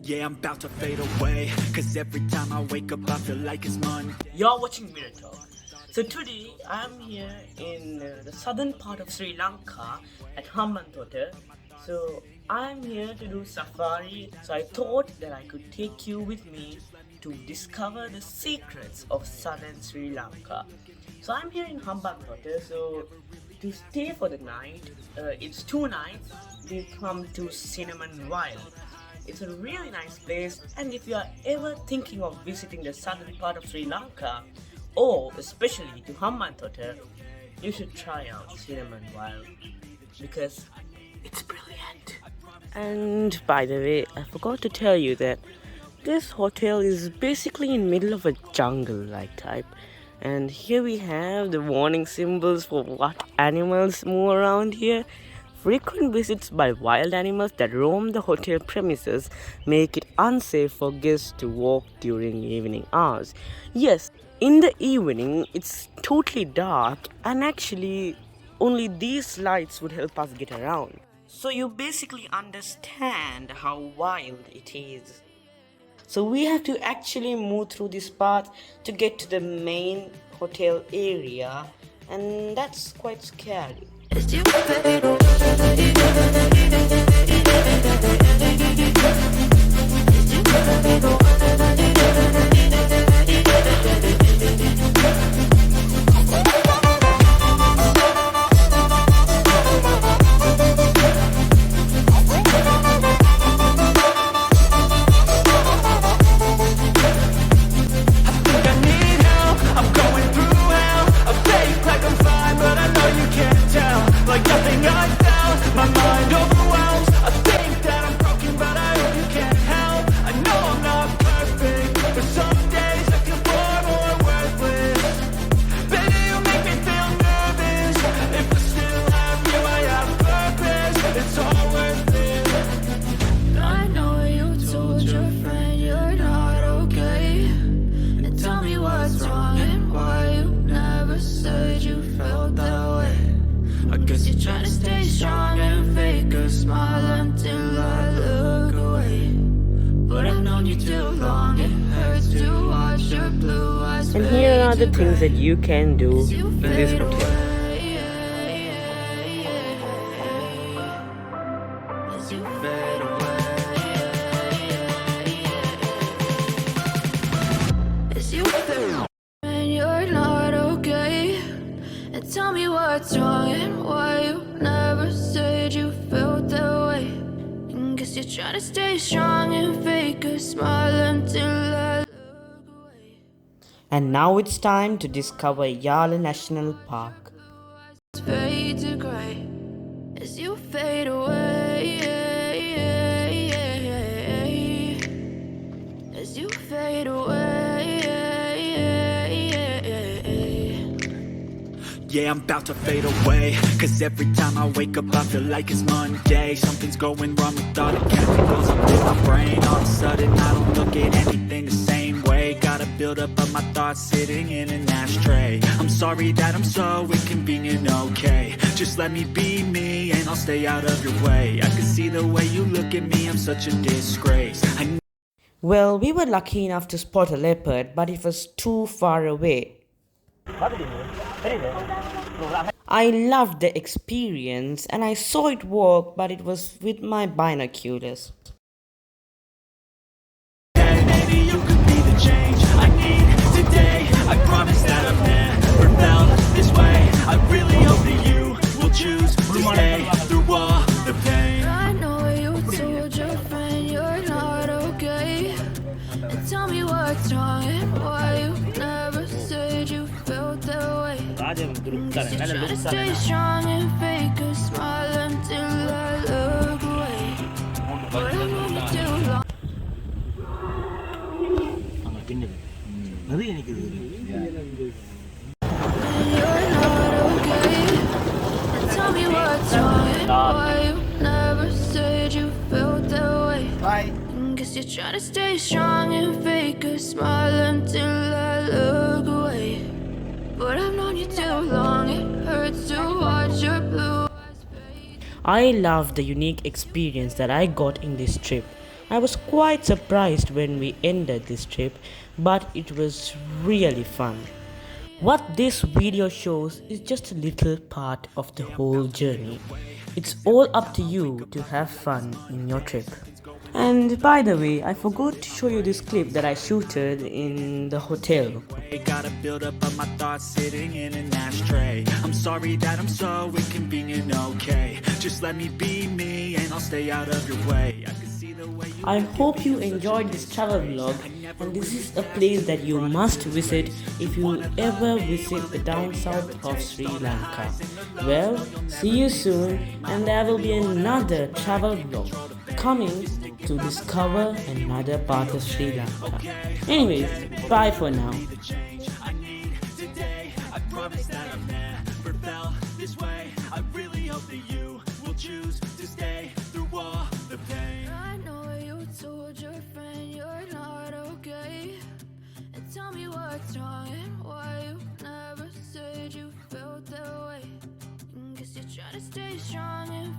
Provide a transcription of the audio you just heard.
Yeah, I'm about to fade away. Cause every time I wake up, I feel like it's Monday. You're watching Mirror Talk. So today I'm here in the southern part of Sri Lanka at Hambantota. So I'm here to do safari. So I thought that I could take you with me to discover the secrets of southern Sri Lanka. So I'm here in Hambantota. So to stay for the night, it's 2 nights. We come to Cinamon Wild. It's a really nice place, and if you are ever thinking of visiting the southern part of Sri Lanka, or especially to Hambantota, you should try out Cinamon Wild because it's brilliant. And by the way, I forgot to tell you that this hotel is basically in middle of a jungle-like type. And here we have the warning symbols for what animals move around here. Frequent visits by wild animals that roam the hotel premises make it unsafe for guests to walk during evening hours. Yes, in the evening it's totally dark, and actually only these lights would help us get around. So you basically understand how wild it is. So we have to actually move through this path to get to the main hotel area, and that's quite scary. As you fade away, like nothing I found, my mind overwhelms. I think that I'm broken, but I hope you can't help. I know I'm not perfect, but some days I feel far more worthless. Baby, you make me feel nervous. If I still have you, I have purpose. It's all worth it. I know you told your friend you're not okay, and tell me what's wrong and why you never said you felt that way. I guess you're trying to stay strong and fake a smile until I look away. But I've known you too long, it hurts to watch your blue eyes. And here are the things that you can do in this hotel. As you fade away, as you fade away, and you're not okay, and tell me what's wrong and why you never said you felt that way. And guess you're trying to stay strong and fake a smile until I look away. And now it's time to discover Yala National Park. Fade to gray as you fade away, as you fade away. Yeah, I'm about to fade away. Cause every time I wake up, I feel like it's Monday. Something's going wrong with all the chemicals up in my brain. All of a sudden, I don't look at anything the same way. Gotta build up of my thoughts sitting in an ashtray. I'm sorry that I'm so inconvenient, okay. Just let me be me and I'll stay out of your way. I can see the way you look at me, I'm such a disgrace. Well, we were lucky enough to spot a leopard, but it was too far away. I loved the experience and I saw it walk, but it was with my binoculars. Maybe you could be the change I need today. I promise that I've never felt this way. I really hope that you will choose to stay through all the pain. I know you told your friend you're not okay, and tell me what's wrong and why you never said you felt that way. Guess you're trying to stay strong and fake a smile until I look away. But I've known you too long. And you're not okay, and tell me what's wrong and why you never said you felt that way. Guess you're trying to stay strong and fake a smile until I look away. But I've known you too long, it hurts to watch your blue eyes fade. I loved the unique experience that I got in this trip. I was quite surprised when we ended this trip, but it was really fun. What this video shows is just a little part of the whole journey. It's all up to you to have fun in your trip. And by the way, I forgot to show you this clip that I shooted in the hotel. Gotta build up of my thoughts sitting in an ashtray. I'm sorry that I'm so inconvenient, okay. Just let me be me and I'll stay out of your way. I can see the way you I hope you enjoyed this travel vlog, and this is a place that you must visit if you ever visit the down south of Sri Lanka. Well, see you soon, and there will be another travel vlog coming to discover another part of Sri Lanka. Anyways, bye for now. the change I need today. I promise that I've never felt this way. I really hope that you will choose to stay through all the pain. I know you told your friend you're not okay. And tell me what's wrong and why you never said you felt that way. Guess you're trying to stay strong and